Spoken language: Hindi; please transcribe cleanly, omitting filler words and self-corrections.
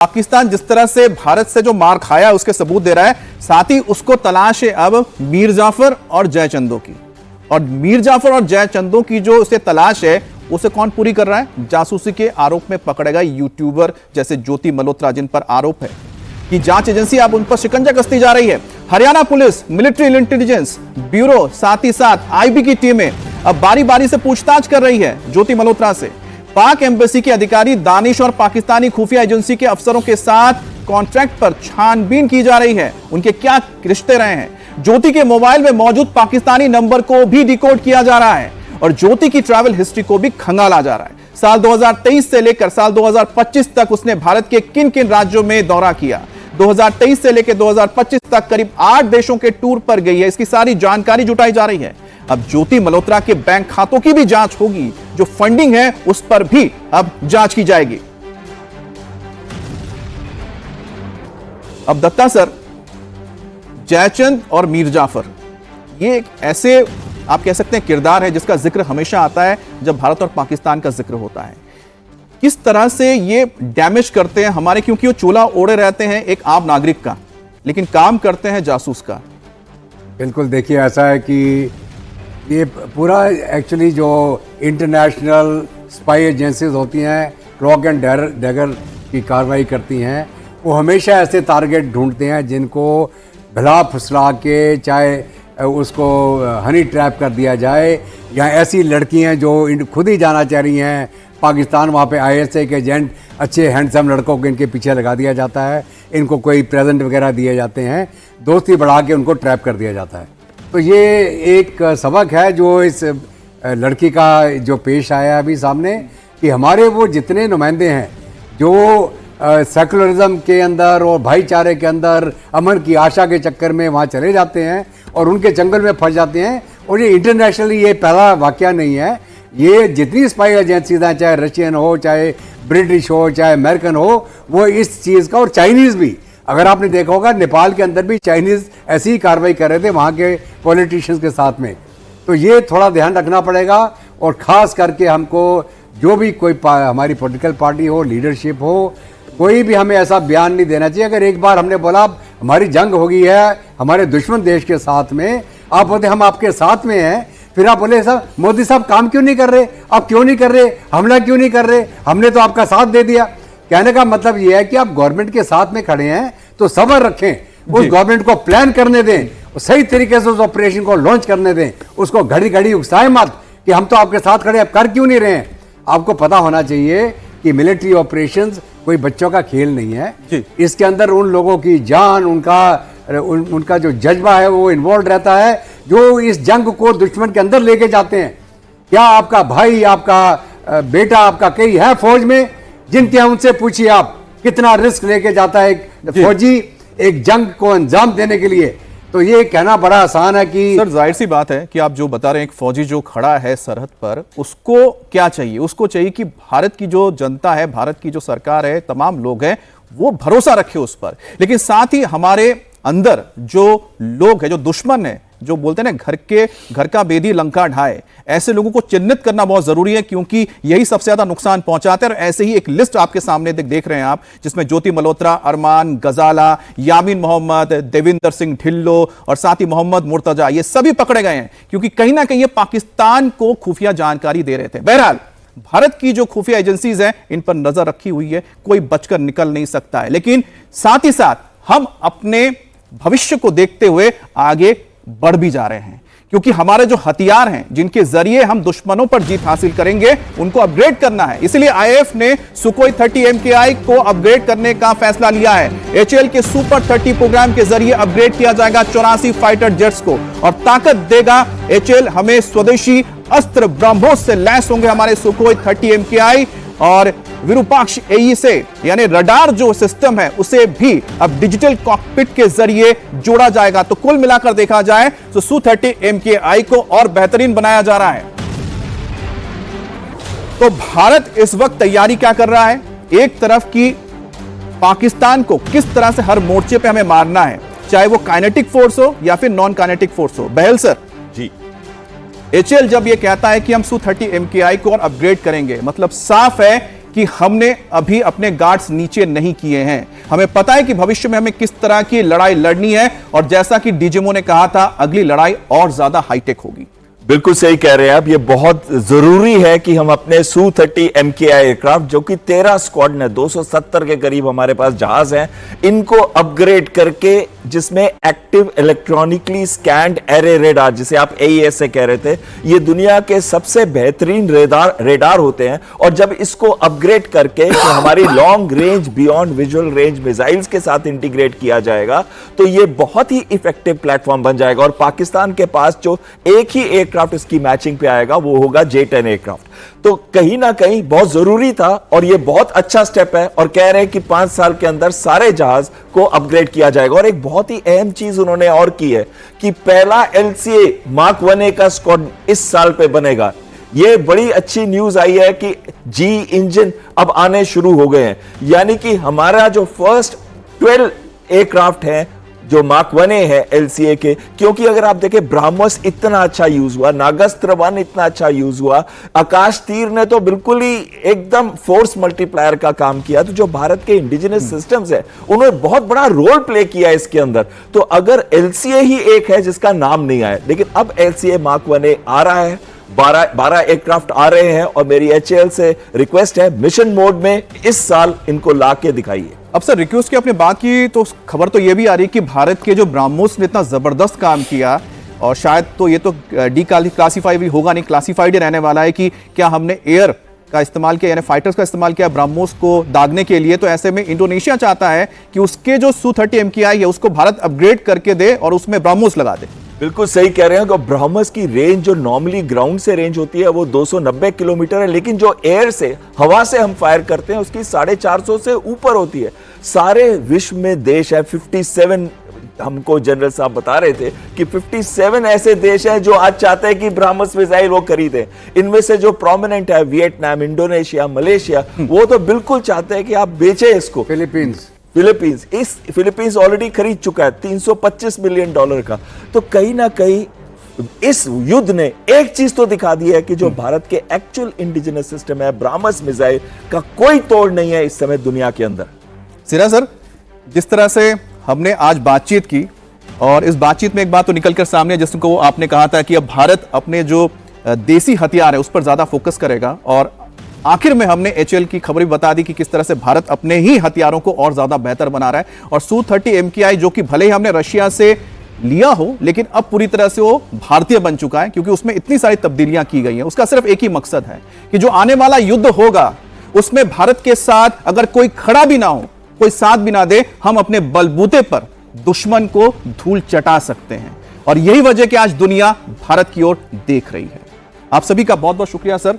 पाकिस्तान जिस तरह से भारत से जो मार खाया उसके सबूत दे रहा है, साथ ही उसको तलाश है अब मीर जाफर और जयचंदों की। और मीर जाफर और जयचंदों की जो उसे तलाश है उसे कौन पूरी कर रहा है? जासूसी के आरोप में पकड़े गए यूट्यूबर जैसे ज्योति मल्होत्रा, जिन पर आरोप है कि जांच एजेंसी अब उन पर शिकंजा कसती जा रही है। Haryana police, military intelligence bureau, साथ ही साथ आईबी की टीमें अब बारी बारी से पूछताछ कर रही है ज्योति मल्होत्रा से। पाक एम्बेसी के अधिकारी दानिश और पाकिस्तानी खुफिया एजेंसी के अफसरों के साथ कॉन्ट्रैक्ट पर छानबीन की जा रही है, उनके क्या रिश्ते रहे हैं। ज्योति के मोबाइल में मौजूद पाकिस्तानी नंबर को भी डिकोड किया जा रहा है और ज्योति की ट्रैवल हिस्ट्री को भी खंगाला जा रहा है। साल 2023 से लेकर साल 2025 तक उसने भारत के किन किन राज्यों में दौरा किया, 2023 से लेकर 2025 तक करीब 8 देशों के टूर पर गई है, इसकी सारी जानकारी जुटाई जा रही है। अब ज्योति मल्होत्रा के बैंक खातों की भी जांच होगी, जो फंडिंग है उस पर भी अब जांच की जाएगी। अब दत्ता सर, जयचंद और मीर जाफर ये एक ऐसे आप कह सकते हैं किरदार है जिसका जिक्र हमेशा आता है जब भारत और पाकिस्तान का जिक्र होता है। किस तरह से ये डैमेज करते हैं हमारे, क्योंकि वो चोला ओढ़े रहते हैं एक आम नागरिक का, लेकिन काम करते हैं जासूस का। बिल्कुल, देखिए ऐसा है कि ये पूरा एक्चुअली जो इंटरनेशनल स्पाई एजेंसीज होती हैं, क्लॉक एंड डैगर की कार्रवाई करती हैं, वो हमेशा ऐसे टारगेट ढूंढते हैं जिनको भला फुसला के चाहे उसको हनी ट्रैप कर दिया जाए, या ऐसी लड़कियां जो खुद ही जाना चाह रही हैं पाकिस्तान, वहाँ पे आईएसआई के एजेंट अच्छे हैंडसम लड़कों को इनके पीछे लगा दिया जाता है, इनको कोई प्रेजेंट वगैरह दिए जाते हैं, दोस्ती बढ़ा के उनको ट्रैप कर दिया जाता है। तो ये एक सबक है जो इस लड़की का जो पेश आया अभी सामने, कि हमारे वो जितने नुमाइंदे हैं जो सेकुलरिज्म के अंदर और भाईचारे के अंदर अमन की आशा के चक्कर में वहाँ चले जाते हैं और उनके जंगल में फंस जाते हैं। और ये इंटरनेशनली ये पहला वाकया नहीं है, ये जितनी स्पाई एजेंसीज हैं, चाहे रशियन हो, चाहे ब्रिटिश हो, चाहे अमेरिकन हो, वो इस चीज़ का, और चाइनीज़ भी, अगर आपने देखा होगा नेपाल के अंदर भी चाइनीज़ ऐसी ही कार्रवाई कर रहे थे वहाँ के पॉलिटिशियंस के साथ में। तो ये थोड़ा ध्यान रखना पड़ेगा, और ख़ास करके हमको जो भी कोई हमारी पॉलिटिकल पार्टी हो, लीडरशिप हो, कोई भी हमें ऐसा बयान नहीं देना चाहिए। अगर एक बार हमने बोला हमारी जंग हो गई है हमारे दुश्मन देश के साथ में, आप बोलते हम आपके साथ में हैं, फिर आप बोले साहब मोदी साहब काम क्यों नहीं कर रहे, आप क्यों नहीं कर रहे, हमला क्यों नहीं कर रहे, हमने तो आपका साथ दे दिया। कहने का मतलब यह है कि आप गवर्नमेंट के साथ में खड़े हैं तो सब्र रखें, उस गवर्नमेंट को प्लान करने दें, सही तरीके से उस ऑपरेशन को लॉन्च करने दें, उसको घड़ी घड़ी उकसाएं मत कि हम तो आपके साथ खड़े, आप कर क्यों नहीं रहे हैं। आपको पता होना चाहिए कि मिलिट्री ऑपरेशंस कोई बच्चों का खेल नहीं है, इसके अंदर उन लोगों की जान, उनका जो जज्बा है वो इन्वॉल्व रहता है, जो इस जंग को दुश्मन के अंदर लेके जाते हैं। क्या आपका भाई, आपका बेटा, आपका कई है फौज में, जिनके हैं उनसे पूछिए आप कितना रिस्क लेके जाता है एक फौजी एक जंग को अंजाम देने के लिए। तो ये कहना बड़ा आसान है कि सर जाहिर सी बात है कि आप जो बता रहे हैं, एक फौजी जो खड़ा है सरहद पर, उसको क्या चाहिए? उसको चाहिए कि भारत की जो जनता है, भारत की जो सरकार है, तमाम लोग हैं, वो भरोसा रखे उस पर। लेकिन साथ ही हमारे अंदर जो लोग हैं, जो दुश्मन है, जो बोलते हैं ना घर का बेदी लंका ढाए, ऐसे लोगों को चिन्हित करना बहुत जरूरी है, क्योंकि यही सबसे ज्यादा नुकसान पहुंचाते हैं। और ऐसे ही एक लिस्ट आपके सामने देख रहे हैं आप, जिसमें ज्योति मल्होत्रा, अरमान गजाला, यामीन मोहम्मद, देविंदर सिंह ढिल्लो और साथ ही मोहम्मद मुर्तजा, ये सभी पकड़े गए हैं क्योंकि कहीं ना कहीं ये पाकिस्तान को खुफिया जानकारी दे रहे थे। बहरहाल भारत की जो खुफिया एजेंसीज हैं, इन पर नजर रखी हुई है, कोई बचकर निकल नहीं सकता है। लेकिन साथ ही साथ हम अपने भविष्य को देखते हुए आगे बढ़ भी जा रहे हैं, क्योंकि हमारे जो हथियार हैं जिनके जरिए हम दुश्मनों पर जीत हासिल करेंगे, उनको अपग्रेड करना है। इसलिए आईएएफ ने सुकोई 30 MKI को अपग्रेड करने का फैसला लिया है। एचएएल के सुपर 30 प्रोग्राम के जरिए अपग्रेड किया जाएगा 84 फाइटर जेट्स को, और ताकत देगा एचएएल हमें स्वदेशी अस्त्र ब्रह्मोस से लैस होंगे हमारे सुकोई 30 MKI, और विरूपाक्ष एई से यानी रडार जो सिस्टम है उसे भी अब डिजिटल कॉकपिट के जरिए जोड़ा जाएगा। तो कुल मिलाकर देखा जाए तो Su-30 MKI को और बेहतरीन बनाया जा रहा है। तो भारत इस वक्त तैयारी क्या कर रहा है? एक तरफ की पाकिस्तान को किस तरह से हर मोर्चे पे हमें मारना है, चाहे वो काइनेटिक फोर्स हो या फिर नॉन काइनेटिक फोर्स हो। बहल सर जी, एचएएल जब यह कहता है कि हम Su-30 MKI को और अपग्रेड करेंगे, मतलब साफ है कि हमने अभी अपने गार्ड्स नीचे नहीं किए हैं। हमें पता है कि भविष्य में हमें किस तरह की लड़ाई लड़नी है, और जैसा कि डीजीएमओ ने कहा था, अगली लड़ाई और ज्यादा हाईटेक होगी। बिल्कुल सही कह रहे हैं आप। ये बहुत जरूरी है कि हम अपने Su-30 MKI एयरक्राफ्ट, जो कि 13 स्क्वाड्रन है, 270 के करीब हमारे पास जहाज हैं, इनको अपग्रेड करके, जिसमें active electronically scanned array radar, जिसे आप AES से कह रहे थे, ये दुनिया के सबसे बेहतरीन रेडार होते हैं। और जब इसको अपग्रेड करके हमारी long range beyond visual range missiles के साथ इंटीग्रेट किया जाएगा, तो ये बहुत ही इफेक्टिव प्लेटफॉर्म बन जाएगा। और पाकिस्तान के पास जो एक ही एयरक्राफ्ट इसकी मैचिंग पे आएगा, वो होगा J-10 एयरक्राफ्ट। तो कहीं ना कहीं बहुत जरूरी था, और ये बहुत अच्छा स्टेप है। और कह रहे हैं कि 5 साल के अंदर सारे जहाज को अपग्रेड किया जाएगा। और एक बहुत ही अहम चीज उन्होंने और की है कि पहला LCA Mark 1A का स्क्वाड इस साल पे बनेगा। ये बड़ी अच्छी न्यूज आई है कि जी इंजन अब आने शुरू हो गए हैं, यानी कि हमारा जो फर्स्ट 12 एयरक्राफ्ट है जो Mark 1A है LCA के, क्योंकि अगर आप देखें ब्रह्मोस इतना अच्छा यूज हुआ, नागास्त्र 1 इतना अच्छा यूज हुआ, आकाश तीर ने तो बिल्कुल ही एकदम फोर्स मल्टीप्लायर का काम किया। तो जो भारत के इंडिजिनस सिस्टम्स है, उन्होंने बहुत बड़ा रोल प्ले किया इसके अंदर। तो अगर LCA ही एक है जिसका नाम नहीं आया, लेकिन अब LCA Mark 1A आ रहा है, 12 एयरक्राफ्ट आ रहे हैं, और मेरी HAL से रिक्वेस्ट है मिशन मोड में इस साल इनको ला के दिखाइए। अब सर, रिक्वेस्ट की आपने बात की, तो खबर तो यह भी आ रही है कि भारत के जो ब्रह्मोस ने इतना जबरदस्त काम किया, और शायद तो ये तो क्लासिफाई भी होगा नहीं, क्लासिफाइड रहने वाला है कि क्या हमने एयर का इस्तेमाल किया, यानी फाइटर्स का इस्तेमाल किया ब्रह्मोस को दागने के लिए। तो ऐसे में इंडोनेशिया चाहता है कि उसके जो Su-30 MKI है उसको भारत अपग्रेड करके दे और उसमें ब्रह्मोस लगा दे। बिल्कुल सही कह रहे हैं कि ब्रह्मोस की रेंज जो नॉर्मली ग्राउंड से रेंज होती है वो 290 किलोमीटर है, लेकिन जो एयर से, हवा से हम फायर करते हैं उसकी 450 से ऊपर होती है। सारे विश्व में देश है 57, हमको जनरल साहब बता रहे थे कि 57 ऐसे देश हैं जो आज चाहते हैं कि ब्रह्मोस मिसाइल वो खरीदें। इनमें से जो प्रोमिनेंट है वियतनाम, इंडोनेशिया, मलेशिया, वो तो बिल्कुल चाहते हैं कि आप बेचें इसको। फिलीपींस ऑलरेडी खरीद चुका है $325 मिलियन का। तो कहीं ना कहीं इस युद्ध ने एक चीज तो दिखा दी है कि जो भारत के एक्चुअल इंडिजिनस सिस्टम है, ब्रह्मोस मिसाइल का कोई तोड़ नहीं है इस समय दुनिया के अंदर। सिरा सर, जिस तरह से हमने आज बातचीत की, और इस बातचीत में एक बात तो निकल कर सामने, जिसको आपने कहा था कि अब भारत अपने जो देसी हथियार है उस पर ज्यादा फोकस करेगा, और आखिर में हमने HAL की खबर भी बता दी कि किस तरह से भारत अपने ही हथियारों को और ज्यादा बेहतर बना रहा है। और Su-30 MKI, जो कि भले ही हमने रशिया से लिया हो, लेकिन अब पूरी तरह से वो भारतीय बन चुका है, क्योंकि उसमें इतनी सारी तब्दीलियां की गई हैं। उसका सिर्फ एक ही मकसद है कि जो आने वाला युद्ध होगा उसमें भारत के साथ अगर कोई खड़ा भी ना हो, कोई साथ भी ना दे, हम अपने बलबूते पर दुश्मन को धूल चटा सकते हैं। और यही वजह कि आज दुनिया भारत की ओर देख रही है। आप सभी का बहुत बहुत शुक्रिया सर।